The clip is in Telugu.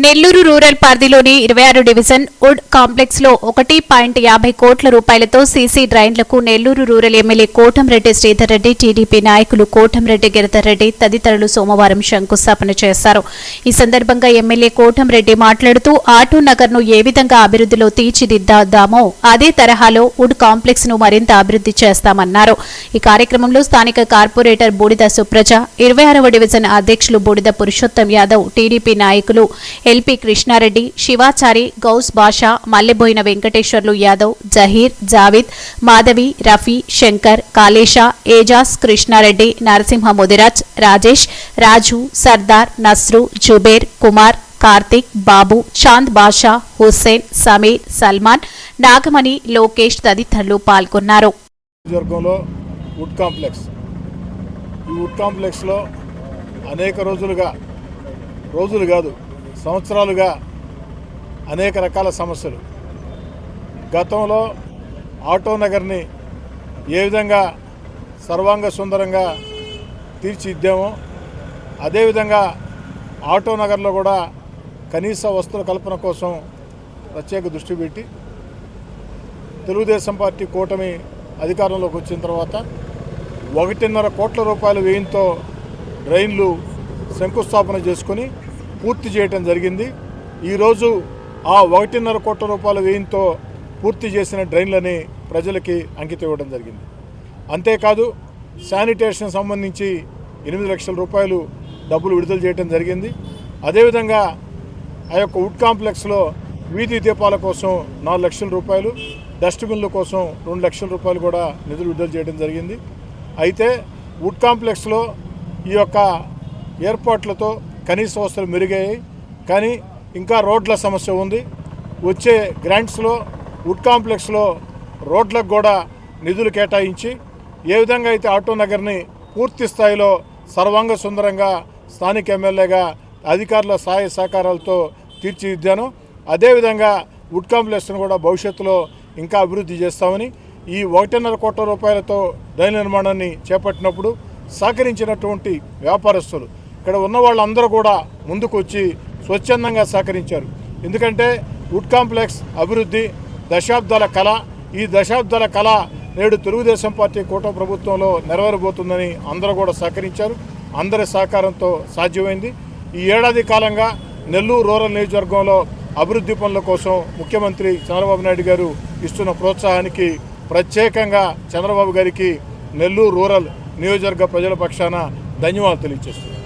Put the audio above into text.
నెల్లూరు రూరల్ పరిధిలోని 26 డివిజన్ వుడ్ కాంప్లెక్స్ లో 1.50 కోట్ల రూపాయలతో సీసీ డ్రైన్లకు Nellore rural MLA Kotamreddy Sridhar Reddy, TDP నాయకులు కోటంరెడ్డి గిరిధర్ రెడ్డి తదితరులు సోమవారం శంకుస్థాపన చేశారు. ఈ సందర్భంగా ఎమ్మెల్యే కోటంరెడ్డి మాట్లాడుతూ ఆటో నగర్ ను ఏ విధంగా అభివృద్ధిలో తీర్చిదిద్దామో అదే తరహాలో వుడ్ కాంప్లెక్స్ ను మరింత అభివృద్ధి చేస్తామన్నారు. ఈ కార్యక్రమంలో స్థానిక కార్పొరేటర్ బూడిద సుప్రజ, 26వ డివిజన్ అధ్యక్షులు బూడిద పురుషోత్తం యాదవ్, టీడీపీ నాయకులు ఎల్పీ కృష్ణారెడ్డి, శివాచారి, గౌస్ బాషా, మల్లెబోయిన వెంకటేశ్వర్లు యాదవ్, జహీర్, జావిద్, మాధవి, రఫీ, శంకర్, కాళేశా, ఏజాస్, కృష్ణారెడ్డి, నరసింహ ముదిరాజ్, రాజేష్, రాజు, సర్దార్, నస్రు, జుబేర్, కుమార్, కార్తిక్, బాబు, చాంద్ బాషా, హుస్సేన్, సమీర్, సల్మాన్, నాగమణి, లోకేష్ తదితరులు పాల్గొన్నారు. వుడ్ కాంప్లెక్స్లో అనేక రోజులు కాదు సంవత్సరాలుగా అనేక రకాల సమస్యలు. గతంలో ఆటో నగర్ని ఏ విధంగా సర్వాంగ సుందరంగా తీర్చిదిద్దామో అదేవిధంగా ఆటో నగర్లో కూడా కనీస వస్తువుల కల్పన కోసం ప్రత్యేక దృష్టి పెట్టి తెలుగుదేశం పార్టీ కూటమి అధికారంలోకి వచ్చిన తర్వాత 1.5 కోట్ల రూపాయల వ్యయంతో డ్రైన్లు శంకుస్థాపన చేసుకుని పూర్తి చేయడం జరిగింది. ఈరోజు ఆ 1.5 కోట్ల రూపాయల వ్యయంతో పూర్తి చేసిన డ్రైన్లని ప్రజలకి అంకితం ఇవ్వడం జరిగింది. అంతేకాదు శానిటేషన్ సంబంధించి 8 లక్షల రూపాయలు డబ్బులు విడుదల చేయడం జరిగింది. అదేవిధంగా ఆ యొక్క వుడ్ కాంప్లెక్స్లో వీధి దీపాల కోసం 4 లక్షల రూపాయలు, డస్ట్బిన్ల కోసం 2 లక్షల రూపాయలు కూడా నిధులు విడుదల చేయడం జరిగింది. అయితే వుడ్ కాంప్లెక్స్లో ఈ యొక్క ఏర్పాట్లతో కనీస వసతులు మెరుగయ్యాయి, కానీ ఇంకా రోడ్ల సమస్య ఉంది. వచ్చే గ్రాంట్స్లో వుడ్ కాంప్లెక్స్లో రోడ్లకు కూడా నిధులు కేటాయించి ఏ విధంగా అయితే ఆటో నగర్ని పూర్తి స్థాయిలో సర్వాంగ సుందరంగా స్థానిక ఎమ్మెల్యేగా అధికారుల సహాయ సహకారాలతో తీర్చిదిద్దాను, అదేవిధంగా వుడ్ కాంప్లెక్స్ను కూడా భవిష్యత్తులో ఇంకా అభివృద్ధి చేస్తామని, ఈ 1.5 కోట్ల రూపాయలతో డ్రైన్ నిర్మాణాన్ని చేపట్టినప్పుడు సహకరించినటువంటి వ్యాపారస్తులు, ఇక్కడ ఉన్న వాళ్ళందరూ కూడా ముందుకు వచ్చి స్వచ్ఛందంగా సహకరించారు. ఎందుకంటే వుడ్ కాంప్లెక్స్ అభివృద్ధి దశాబ్దాల కళ. ఈ దశాబ్దాల కళ నేడు తెలుగుదేశం పార్టీ కూటమి ప్రభుత్వంలో నెరవేరబోతుందని అందరూ కూడా సహకరించారు. అందరి సహకారంతో సాధ్యమైంది. ఈ ఏడాది కాలంగా నెల్లూరు రూరల్ నియోజకవర్గంలో అభివృద్ధి పనుల కోసం ముఖ్యమంత్రి చంద్రబాబు నాయుడు గారు ఇస్తున్న ప్రోత్సాహానికి ప్రత్యేకంగా చంద్రబాబు గారికి నెల్లూరు రూరల్ నియోజకవర్గ ప్రజల పక్షాన ధన్యవాదాలు తెలియజేస్తున్నారు.